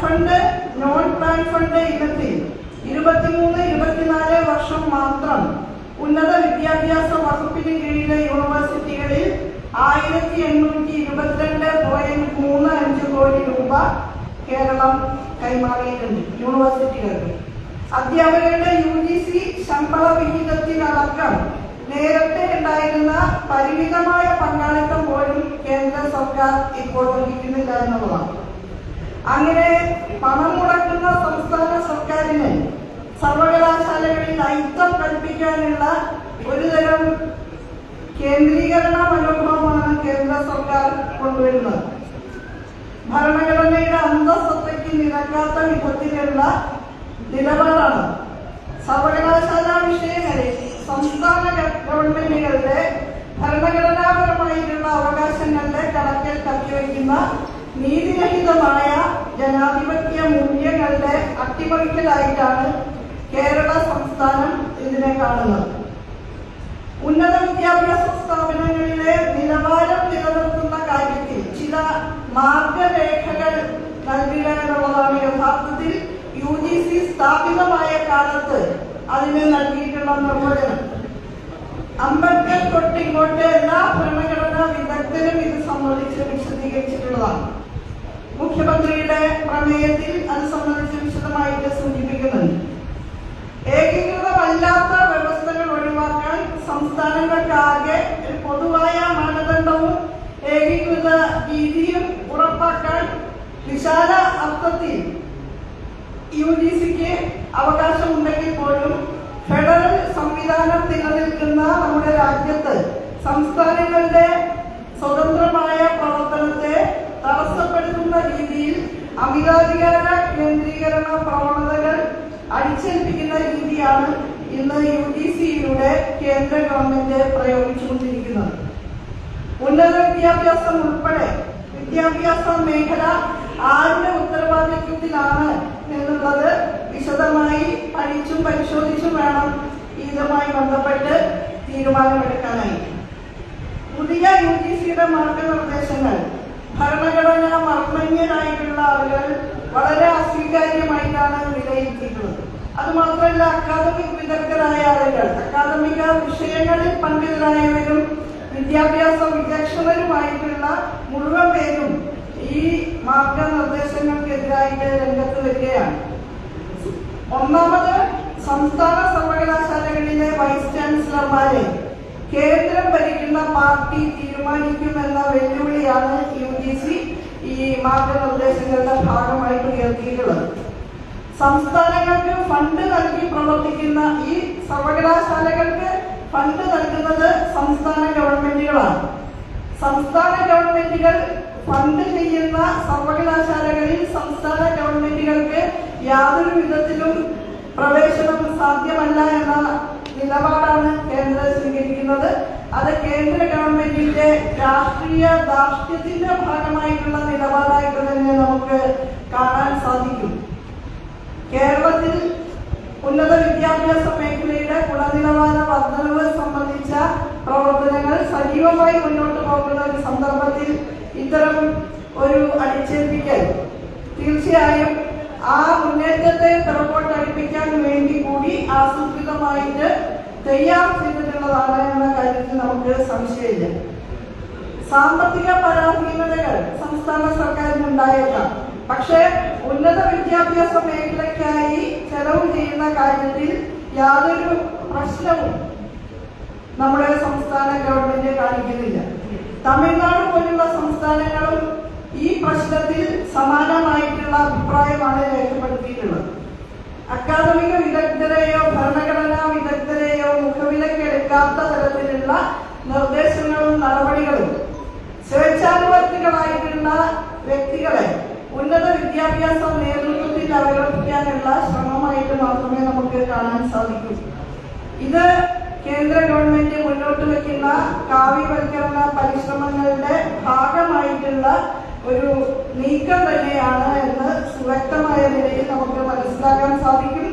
Fund, non plan fund ഇനത്തിൽ 23-24 വർഷം മാത്രം ഉന്നത വിദ്യാഭ്യാസ വകുപ്പിന് കീഴിലെ യൂണിവേഴ്സിറ്റികളിൽ 1822.35 കോടി രൂപ കേരളം കൈമാറിയിട്ടുണ്ട് യൂണിവേഴ്സിറ്റികൾക്ക്. അധ്യാപകരുടെ UGC ശമ്പള വിഹിതത്തിനടക്കം നേരത്തെ ഉണ്ടായിരുന്ന പരിമിതമായ പങ്കാളിത്തം പോലും കേന്ദ്ര സർക്കാർ ഇപ്പോൾ വഹിക്കുന്നില്ല എന്നുള്ളതാണ്. അങ്ങനെ പണം മുടക്കുന്ന സംസ്ഥാന സർക്കാരിന് സർവകലാശാലകളിൽ അയിത്തം കൽപ്പിക്കാനുള്ള ഒരുതരം കേന്ദ്രീകരണ മനോഭാവമാണ് കേന്ദ്ര സർക്കാർ കൊണ്ടുവരുന്നത്. ഭരണഘടനയുടെ അന്തസ്സത്തയ്ക്ക് നിരക്കാത്ത വിധത്തിലുള്ള നിലപാടാണ്. സർവകലാശാല വിഷയങ്ങളിൽ സംസ്ഥാന ഗവൺമെന്റുകളുടെ ഭരണഘടനാപരമായിട്ടുള്ള അവകാശങ്ങളുടെ കണക്കിൽ കത്തിവയ്ക്കുന്ന നീതിരഹിതമായ ജനാധിപത്യ മൂല്യങ്ങളുടെ അട്ടിമറിക്കലായിട്ടാണ് കേരള സംസ്ഥാനം ഇതിനെ കാണുന്നത്. ഉന്നത വിദ്യാഭ്യാസ സ്ഥാപനങ്ങളിലെ നിലവാരം നിലനിർത്തുന്ന കാര്യത്തിൽ ചില മാർഗരേഖകൾ നൽകുക എന്നുള്ളതാണ് യഥാർത്ഥത്തിൽ UGC സ്ഥാപിതമായ കാലത്ത് അതിന് നൽകിയിട്ടുള്ള നിർവചനം. അംബേദ്കർ തൊട്ടിങ്ങോട്ട് എല്ലാ ഭരണഘടനാ വിദഗ്ധരും ഇത് സംബന്ധിച്ച് വിശദീകരിച്ചിട്ടുള്ളതാണ്. മുഖ്യമന്ത്രിയുടെ പ്രമേയത്തിൽ അത് സംബന്ധിച്ച് വിശദമായിട്ട് സൂചിപ്പിക്കുന്നുണ്ട്. ഏകീകൃതമല്ലാത്ത വ്യവസ്ഥകൾ ഒഴിവാക്കാൻ സംസ്ഥാനങ്ങൾക്കാകെ ഒരു പൊതുവായ മാനദണ്ഡവും ഏകീകൃത രീതിയും ഉറപ്പാക്കാൻ വിശാല അർത്ഥത്തിൽ UGCക്ക് അവകാശമുണ്ടെങ്കിൽ പോലും ഫെഡറൽ സംവിധാനം നിലനിൽക്കുന്ന നമ്മുടെ രാജ്യത്ത് സംസ്ഥാനങ്ങളുടെ സ്വതന്ത്രമായ പ്രവർത്തനത്തെ തടസ്സപ്പെടുത്തുന്ന രീതിയിൽ അമിതാധികാര കേന്ദ്രീകരണ പ്രവണതകൾ അടിച്ചേൽപ്പിക്കുന്ന രീതിയാണ് ഇന്ന് UGCയിലൂടെ കേന്ദ്ര ഗവൺമെന്റ് പ്രയോഗിച്ചുകൊണ്ടിരിക്കുന്നത്. ഉന്നത വിദ്യാഭ്യാസം ഉൾപ്പെടെ വിദ്യാഭ്യാസ മേഖല ആരുടെ ഉത്തരവാദിത്വത്തിലാണ് എന്നുള്ളത് വിശദമായി പഠിച്ചും പരിശോധിച്ചും വേണം ഇതുമായി ബന്ധപ്പെട്ട് തീരുമാനമെടുക്കാനായി. പുതിയ UGCയുടെ മാർഗനിർദ്ദേശങ്ങൾ ഭരണഘടനാ മർമ്മജ്ഞരായിട്ടുള്ള ആളുകൾ വളരെ അസ്വീകാര്യമായിട്ടാണ് വിലയിരുത്തിയിട്ടുള്ളത്. അതുമാത്രമല്ല, അക്കാദമിക് വിദഗ്ധരായ ആളുകൾ, അക്കാദമിക വിഷയങ്ങളിൽ പണ്ഡിതരായവരും വിദ്യാഭ്യാസ വിചക്ഷണരുമായിട്ടുള്ള മുഴുവൻ പേരും ഈ മാർഗനിർദ്ദേശങ്ങൾക്കെതിരായിട്ട് രംഗത്ത് വരികയാണ്. ഒന്നാമത്, സംസ്ഥാന സർവകലാശാലകളിലെ വൈസ് ചാൻസലർമാരെ കേന്ദ്രം ഭരിക്കുന്ന പാർട്ടി തീരുമാനിക്കുമെന്ന വെല്ലുവിളിയാണ് UGC ഈ മാർഗനിർദ്ദേശങ്ങളുടെ ഭാഗമായിട്ട് ഉയർത്തിയിട്ടുള്ളത്. സംസ്ഥാനങ്ങൾക്ക് ഫണ്ട് നൽകി പ്രവർത്തിക്കുന്ന ഈ സർവകലാശാലകൾക്ക് ഫണ്ട് നൽകുന്നത് സംസ്ഥാന ഗവൺമെന്റുകളാണ്. സംസ്ഥാന ഗവൺമെന്റുകൾ ഫണ്ട് ചെയ്യുന്ന സർവകലാശാലകളിൽ സംസ്ഥാന ഗവൺമെന്റുകൾക്ക് യാതൊരു വിധത്തിലും പ്രവേശനം സാധ്യമല്ല എന്ന നിലപാടാണ് കേന്ദ്രം സ്വീകരിക്കുന്നത്. അത് കേന്ദ്ര ഗവൺമെന്റിന്റെ രാഷ്ട്രീയ ധാർഷ്ട്യത്തിന്റെ ഭാഗമായിട്ടുള്ള നിലപാടായിട്ട് തന്നെ നമുക്ക് കാണാൻ സാധിക്കും. കേരളത്തിൽ ഉന്നത വിദ്യാഭ്യാസ മേഖലയുടെ ഗുണനിലവാര വർധനവ് സംബന്ധിച്ച പ്രവർത്തനങ്ങൾ സജീവമായി മുന്നോട്ട് പോകുന്ന ഒരു സന്ദർഭത്തിൽ ഇത്തരം ഒരു അടിച്ചേൽപ്പിക്കൽ തീർച്ചയായും ആ മുന്നേറ്റത്തെ പിറകോട്ടടിപ്പിക്കാൻ വേണ്ടി കൂടി ആസൂത്രിതമായിട്ട് തയ്യാർ ചെയ്തിട്ടുള്ളതാണ് എന്ന കാര്യത്തിൽ നമുക്ക് സംശയമില്ല. സാമ്പത്തിക പരാധീനതകൾ സംസ്ഥാന സർക്കാരിനുണ്ടായേക്കാം. പക്ഷേ ഉന്നത വിദ്യാഭ്യാസ മേഖലയ്ക്കായി ചെലവ് ചെയ്യുന്ന കാര്യത്തിൽ യാതൊരു പ്രശ്നവും നമ്മുടെ സംസ്ഥാന ഗവൺമെന്റ് കാണിക്കുന്നില്ല. തമിഴ്നാട് പോലുള്ള സംസ്ഥാനങ്ങളും ഈ പ്രശ്നത്തിൽ സമാനമായിട്ടുള്ള അഭിപ്രായമാണ് രേഖപ്പെടുത്തിയിട്ടുള്ളത്. അക്കാദമിക വിദഗ്ധരെയോ ഭരണഘടനാ വിദഗ്ധരെയോ മുഖവിലക്കെടുക്കാത്ത തരത്തിലുള്ള നിർദ്ദേശങ്ങളും നടപടികളും സ്വേച്ഛാനുവർത്തികളായിട്ടുള്ള വ്യക്തികളെ ഉന്നത വിദ്യാഭ്യാസ നേതൃത്വത്തിൽ അവലംബിക്കാനുള്ള ശ്രമമായിട്ട് മാത്രമേ നമുക്ക് കാണാൻ സാധിക്കൂ. ഇത് കേന്ദ്ര ഗവൺമെന്റ് മുന്നോട്ട് വയ്ക്കുന്ന കാവ്യവൽക്കരണ പരിശ്രമങ്ങളുടെ ഭാഗമായിട്ടുള്ള ഒരു നീക്കം തന്നെയാണ് എന്ന് സുവ്യക്തമായ നിലയിൽ നമുക്ക് മനസ്സിലാക്കാൻ സാധിക്കും.